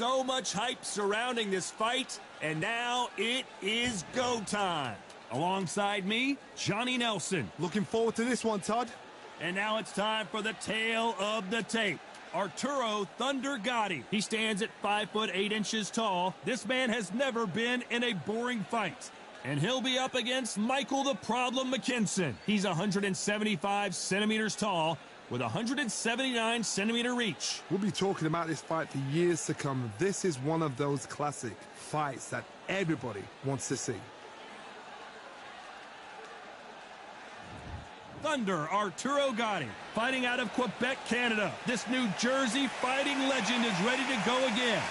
So much hype surrounding this fight, and now it is go time. Alongside me, Johnny Nelson. Looking forward to this one, Todd. And now it's time for the tale of the tape. Arturo Thunder Gatti. He stands at 5'8" tall. This man has never been in a boring fight. And he'll be up against Michael the Problem Mckinson. He's 175 centimeters tall with 179 centimeter reach. We'll be talking about this fight for years to come. This is one of those classic fights that everybody wants to see. Thunder Arturo Gatti, fighting out of Quebec, Canada. This New Jersey fighting legend is ready to go again.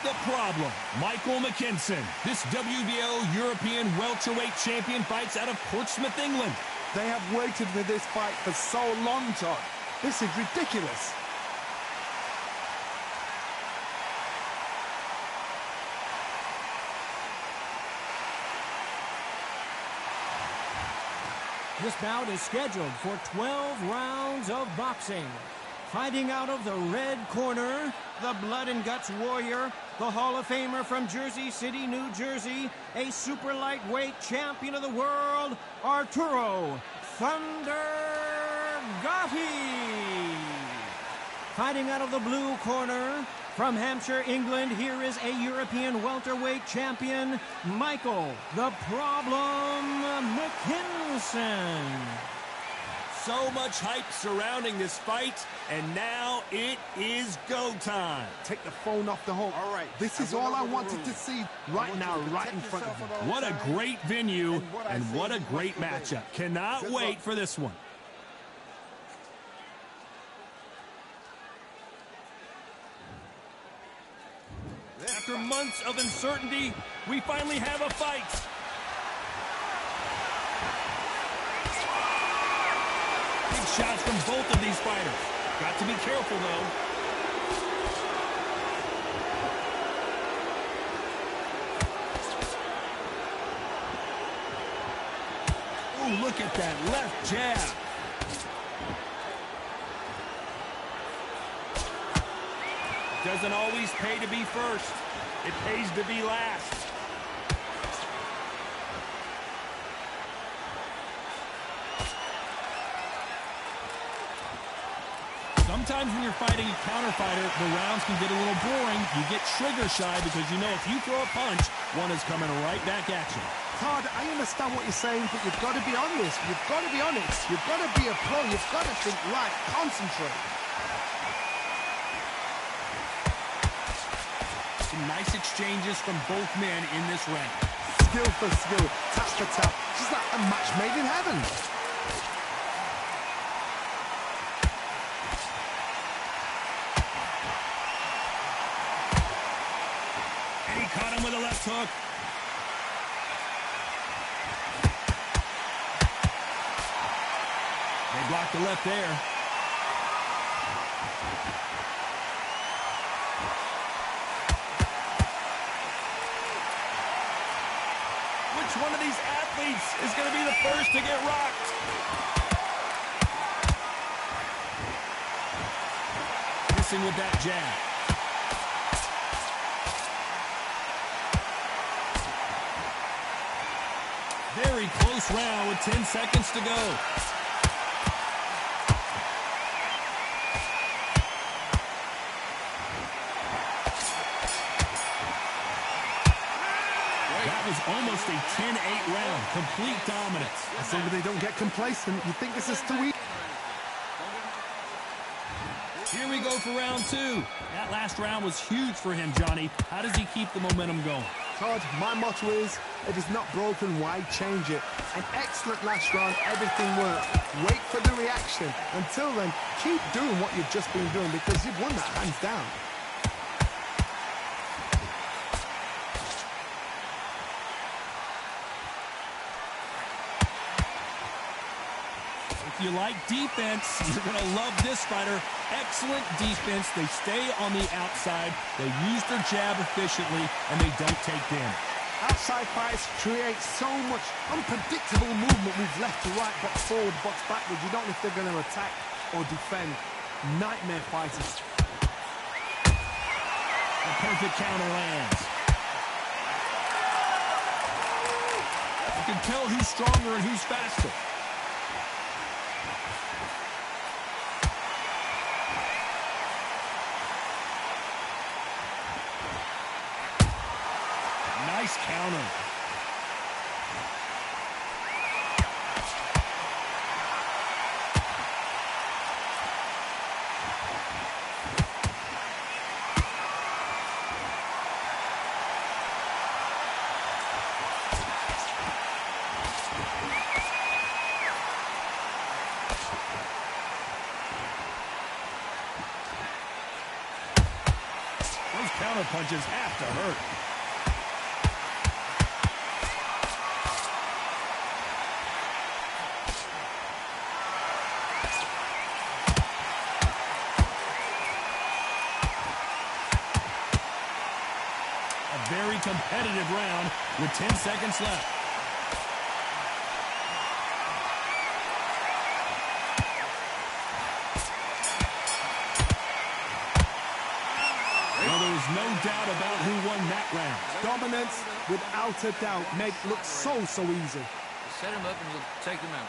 The Problem, Michael Mckinson. This WBO European welterweight champion fights out of Portsmouth, England. They have waited for this fight for so long, Todd. This is ridiculous. This bout is scheduled for 12 rounds of boxing. Fighting out of the red corner, the blood and guts warrior, the Hall of Famer from Jersey City, New Jersey, a super lightweight champion of the world, Arturo Thunder Gatti. Fighting out of the blue corner, from Hampshire, England, here is a European welterweight champion, Michael the Problem Mckinson. So much hype surrounding this fight, and now it is go time. Take the phone off the hook. All right. This is all I wanted to see right now, right in front of me. What a great venue, and what a great matchup. Cannot wait for this one. After months of uncertainty, we finally have a fight. Big shots from both of these fighters. Got to be careful, though. Ooh, look at that left jab. Doesn't always pay to be first. It pays to be last. Sometimes when you're fighting a counter fighter, the rounds can get a little boring. You get trigger shy because you know if you throw a punch, one is coming right back at you. Todd, I understand what you're saying, but you've got to be honest. You've got to be honest. You've got to be a pro. You've got to think right. Concentrate. Some nice exchanges from both men in this round. Skill for skill, tap for tap. Just like a match made in heaven. And he caught him with a left hook. They blocked the left there. Which one of these athletes is going to be the first to get rocked? Missing with that jab. Very close round with 10 seconds to go. Almost a 10-8 round. Complete dominance. I say that they don't get complacent. You think this is too easy? Here we go for round two. That last round was huge for him, Johnny. How does he keep the momentum going? Todd, my motto is, if it's not broken, why change it? An excellent last round. Everything worked. Wait for the reaction. Until then, keep doing what you've just been doing because you've won that hands down. If you like defense, you're going to love this fighter. Excellent defense. They stay on the outside. They use their jab efficiently, and they don't take damage. Outside fights create so much unpredictable movement, moves left to right, box forward, box backwards. You don't know if they're going to attack or defend. Nightmare fighters. A perfect counter lands. You can tell who's stronger and who's faster. Nice counter. Those counter punches have to hurt. Very competitive round with 10 seconds left. Well, there was no doubt about who won that round. Dominance, without a doubt, make it look so easy. Set him up and you'll take him out.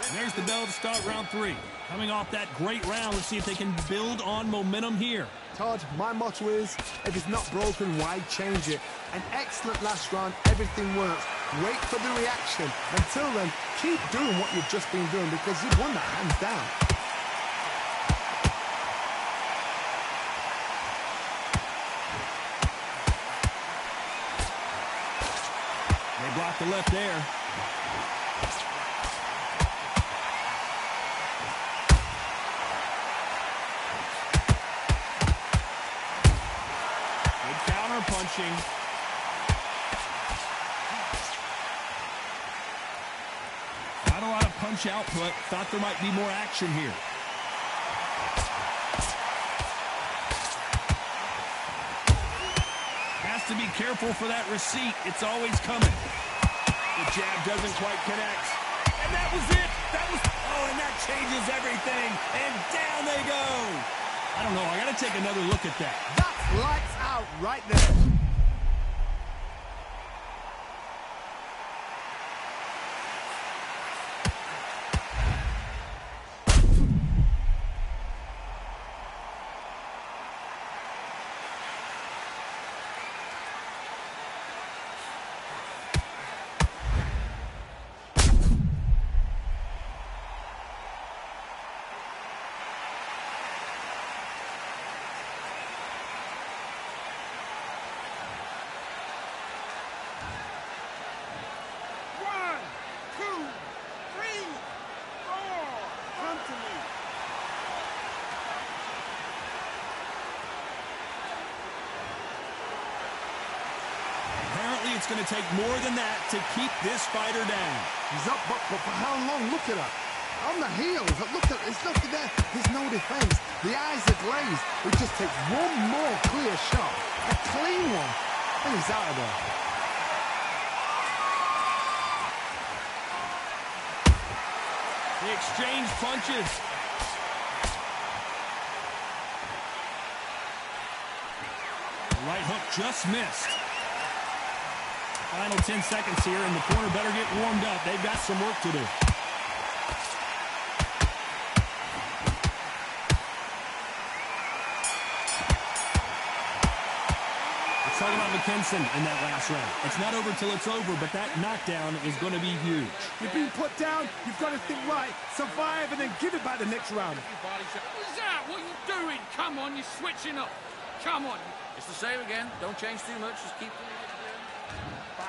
And there's the bell to start round 3. Coming off that great round, let's see if they can build on momentum here. Todd, my motto is, if it's not broken, why change it? An excellent last round, everything works. Wait for the reaction. Until then, keep doing what you've just been doing because you've won that hands down. They blocked the left there. Punching. Not a lot of punch output. Thought there might be more action here. Has to be careful for that receipt. It's always coming. The jab doesn't quite connect. And that was it. And that changes everything. And down they go. I don't know. I got to take another look at that. That's lights out right there. It's going to take more than that to keep this fighter down. He's up, but for how long? Look at her. On the heels. Look at there's nothing there. There's no defense. The eyes are glazed. It just takes one more clear shot. A clean one. And he's out of there. They exchange punches. The right hook just missed. Final 10 seconds here, and the corner better get warmed up. They've got some work to do. Let's talk about Mckinson in that last round. It's not over till it's over, but that knockdown is going to be huge. You've been put down. You've got to think right. Survive and then give it back the next round. What's that? What are you doing? Come on, you're switching up. Come on. It's the same again. Don't change too much. Just keep doing it.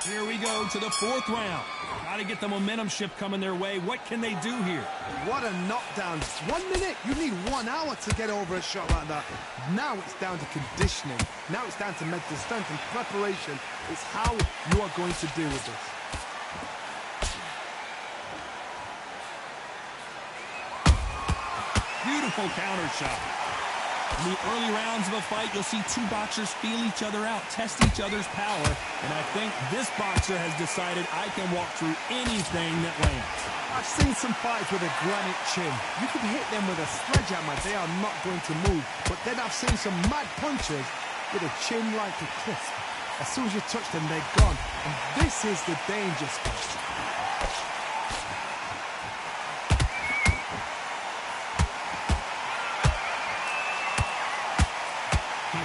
Here we go to the 4th round. Got to get the momentum shift coming their way. What can they do here? What a knockdown. 1 minute. You need 1 hour to get over a shot like that. Now it's down to conditioning. Now it's down to mental strength and preparation. It's how you are going to deal with this. Beautiful counter shot. In the early rounds of a fight, you'll see two boxers feel each other out, test each other's power, and I think this boxer has decided I can walk through anything that lands. I've seen some fights with a granite chin. You can hit them with a sledgehammer, they are not going to move. But then I've seen some mad punchers with a chin like a crisp. As soon as you touch them, they're gone. And this is the danger spot.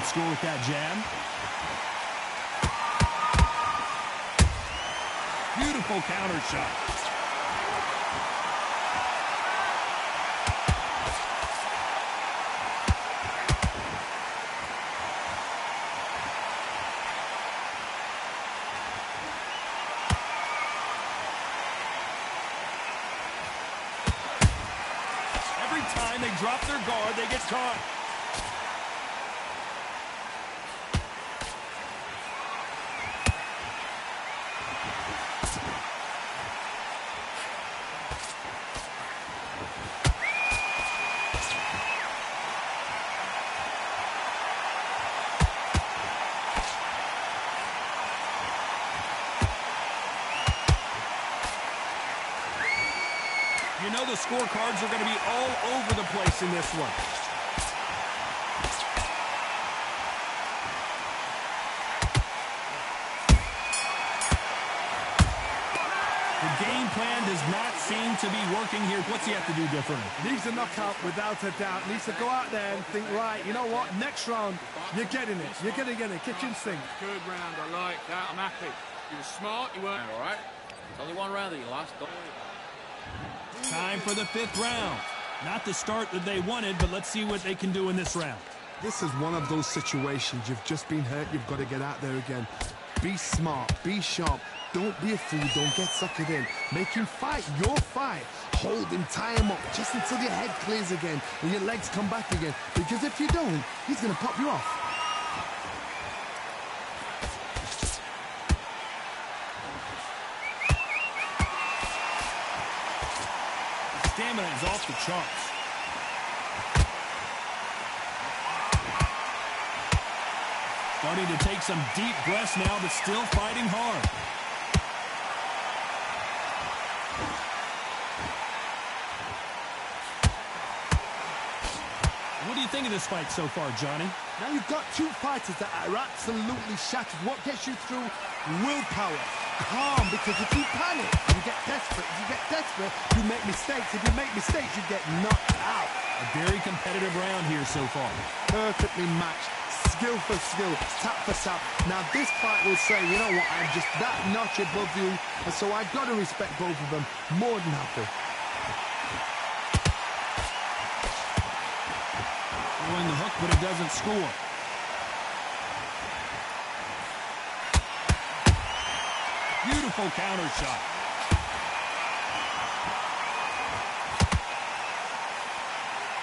Score with that jab. Beautiful counter shot. Every time they drop their guard, they get caught. You know the scorecards are going to be all over the place in this one. The game plan does not seem to be working here. What's he have to do differently? Needs a knockout without a doubt. Needs to go out there and think, right, you know what, next round, you're getting it. You're going to get it. Kitchen sink. Good round, I like that. I'm happy. You were smart, you weren't. All right. It's only one round that you lost. Don't worry. Time for the fifth round. Not the start that they wanted, but let's see what they can do in this round. This is one of those situations. You've just been hurt. You've got to get out there again. Be smart. Be sharp. Don't be a fool. Don't get suckered in. Make him fight your fight. Hold him, tie him up, just until your head clears again and your legs come back again. Because if you don't, he's going to pop you off. Stamina is off the charts. Starting to take some deep breaths now, but still fighting hard. What do you think of this fight so far, Johnny? Now you've got two fighters that are absolutely shattered. What gets you through? Willpower. Calm, because if you panic, you get desperate. If you get desperate, you make mistakes. If you make mistakes, you get knocked out. A very competitive round here so far. Perfectly matched. Skill for skill, tap for tap. Now this fight will say, you know what, I'm just that notch above you, and so I've got to respect both of them. More than happy. Throwing the hook, but it doesn't score. Beautiful counter shot.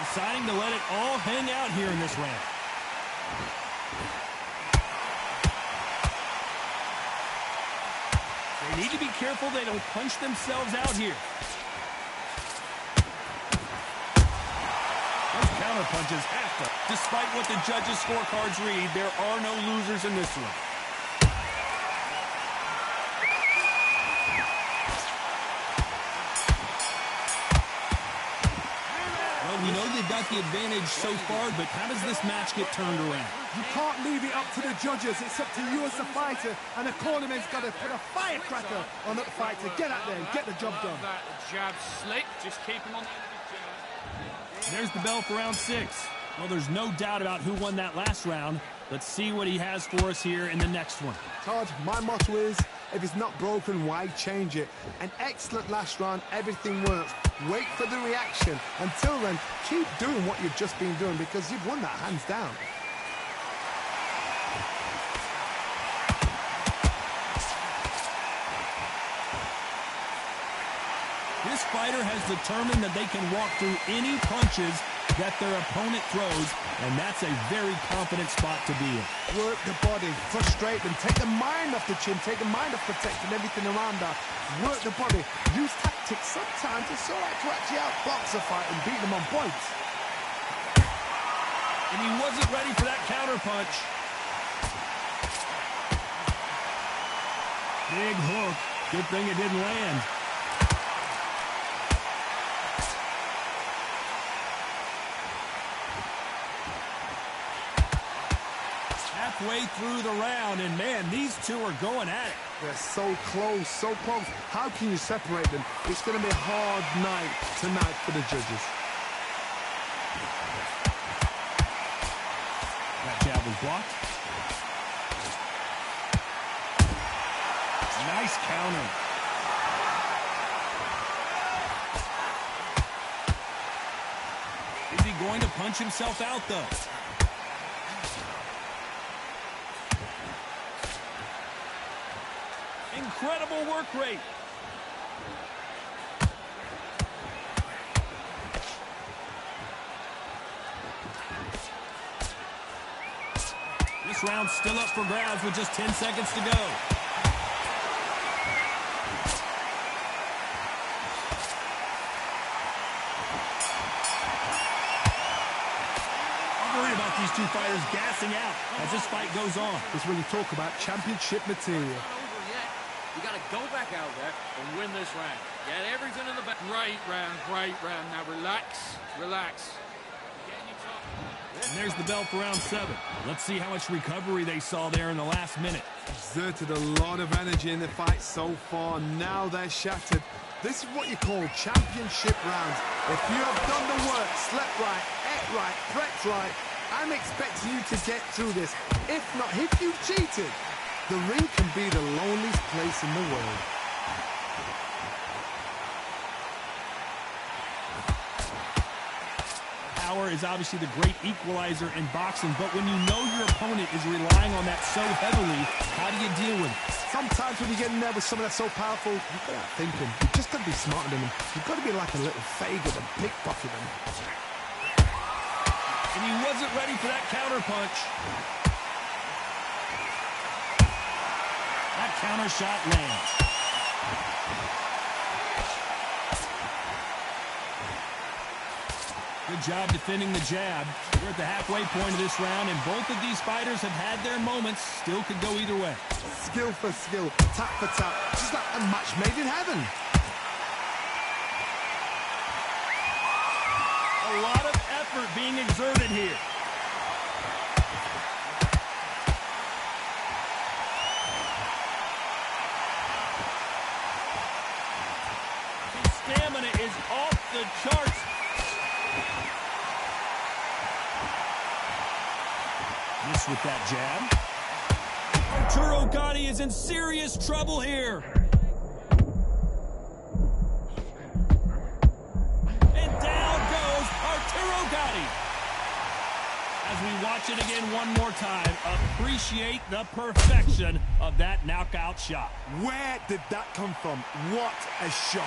Deciding to let it all hang out here in this round. They need to be careful they don't punch themselves out here. Those counter punches have to. Despite what the judges' scorecards read, there are no losers in this one. Well, we know they've got the advantage so far, but how does this match get turned around? You can't leave it up to the judges. It's up to you as the fighter, and the cornerman's got to put a firecracker on that fight to get out there and get the job done. That jab slick, just keep him on the end of the jab. There's the bell for round 6. Well, there's no doubt about who won that last round. Let's see what he has for us here in the next one. Todd, my motto is, if it's not broken, why change it? An excellent last round, everything works. Wait for the reaction. Until then, keep doing what you've just been doing because you've won that hands down. This fighter has determined that they can walk through any punches that their opponent throws, and that's a very confident spot to be in. Work the body, frustrate them, take the mind off the chin, take the mind off protecting everything around that. Work the body, use tactics. Sometimes it's all right to actually outbox a fight and beat them on points. And he wasn't ready for that counter punch. Big hook. Good thing it didn't land. Halfway through the round, and man, these two are going at it. They're so close, so close. How can you separate them? It's going to be a hard night tonight for the judges. That jab was blocked. Nice counter. Is he going to punch himself out, though? Incredible work rate. This round's still up for grabs with just 10 seconds to go. I'm worried about these two fighters gassing out as this fight goes on. Because when you talk about championship material, You got to go back out there and win this round. Get everything in the back. Great round, great round. Now relax, relax. And there's the bell for round 7. Let's see how much recovery they saw there in the last minute. exerted a lot of energy in the fight so far. Now they're shattered. This is what you call championship rounds. If you have done the work, slept right, ate right, prepped right, I'm expecting you to get through this. If not, if you've cheated, the ring can be the loneliest place in the world. Power is obviously the great equalizer in boxing, but when you know your opponent is relying on that so heavily, how do you deal with it? Sometimes when you get in there with someone that's so powerful, you've got to think them. You've just got to be smarter than them. You've got to be like a little faggot and pickpocket them. And he wasn't ready for that counter punch. That counter shot lands. Good job defending the jab. We're at the halfway point of this round, and both of these fighters have had their moments. Still could go either way. Skill for skill, tap for tap, just like a match made in heaven. A lot of effort being exerted here. His stamina is off the charts. Miss with that jab. Arturo Gatti is in serious trouble here. And down goes Arturo Gatti. As we watch it again one more time, appreciate the perfection of that knockout shot. Where did that come from? What a shot.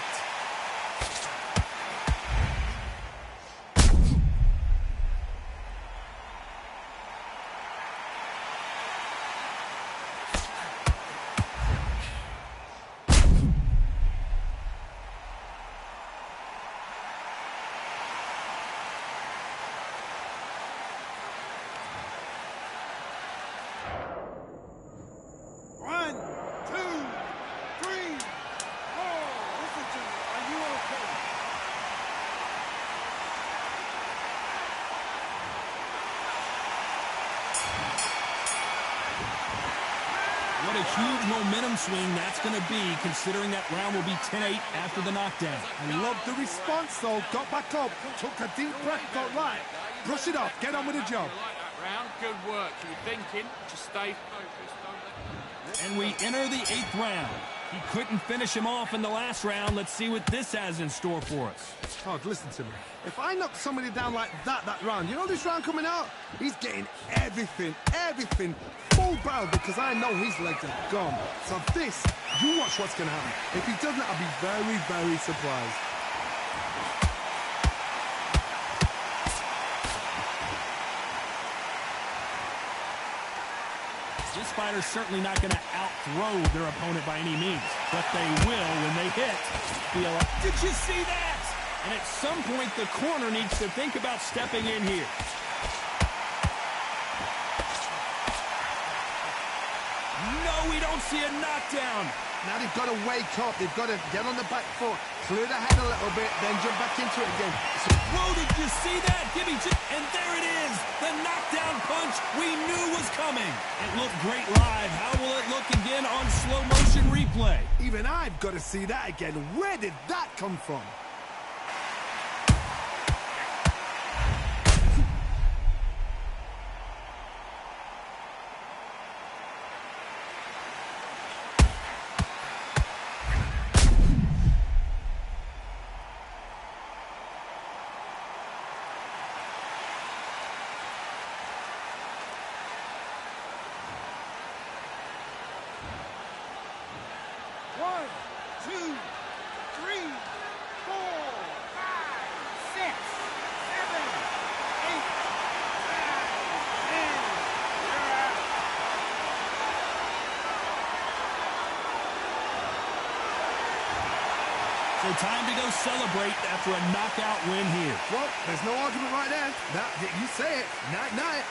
What a huge momentum swing that's going to be, considering that round will be 10-8 after the knockdown. I love the response, though. Got back up, took a deep breath, got right. Brush it off, get on with the job. That round, good work. You're thinking, just stay focused. And we enter the 8th round. He couldn't finish him off in the last round. Let's see what this has in store for us. Oh, listen to me. If I knock somebody down like that round, you know this round coming out? He's getting everything, full barrel, because I know his legs are gone. So this, you watch what's going to happen. If he doesn't, I'll be very, very surprised. This fighter's certainly not going to out-throw their opponent by any means, but they will when they hit. Did you see that? And at some point, the corner needs to think about stepping in here. don't see a knockdown. Now they've got to wake up. They've got to get on the back foot, clear the head a little bit, then jump back into it again. Whoa, did you see that? And there it is. The knockdown punch we knew was coming. It looked great live. How will it look again on slow motion replay? Even I've got to see that again. Where did that come from? One, two, three, 4, 5, 6, 7, 8, 9, 10. So time to go celebrate after a knockout win here. Well, there's no argument right there. You say it. Night-night.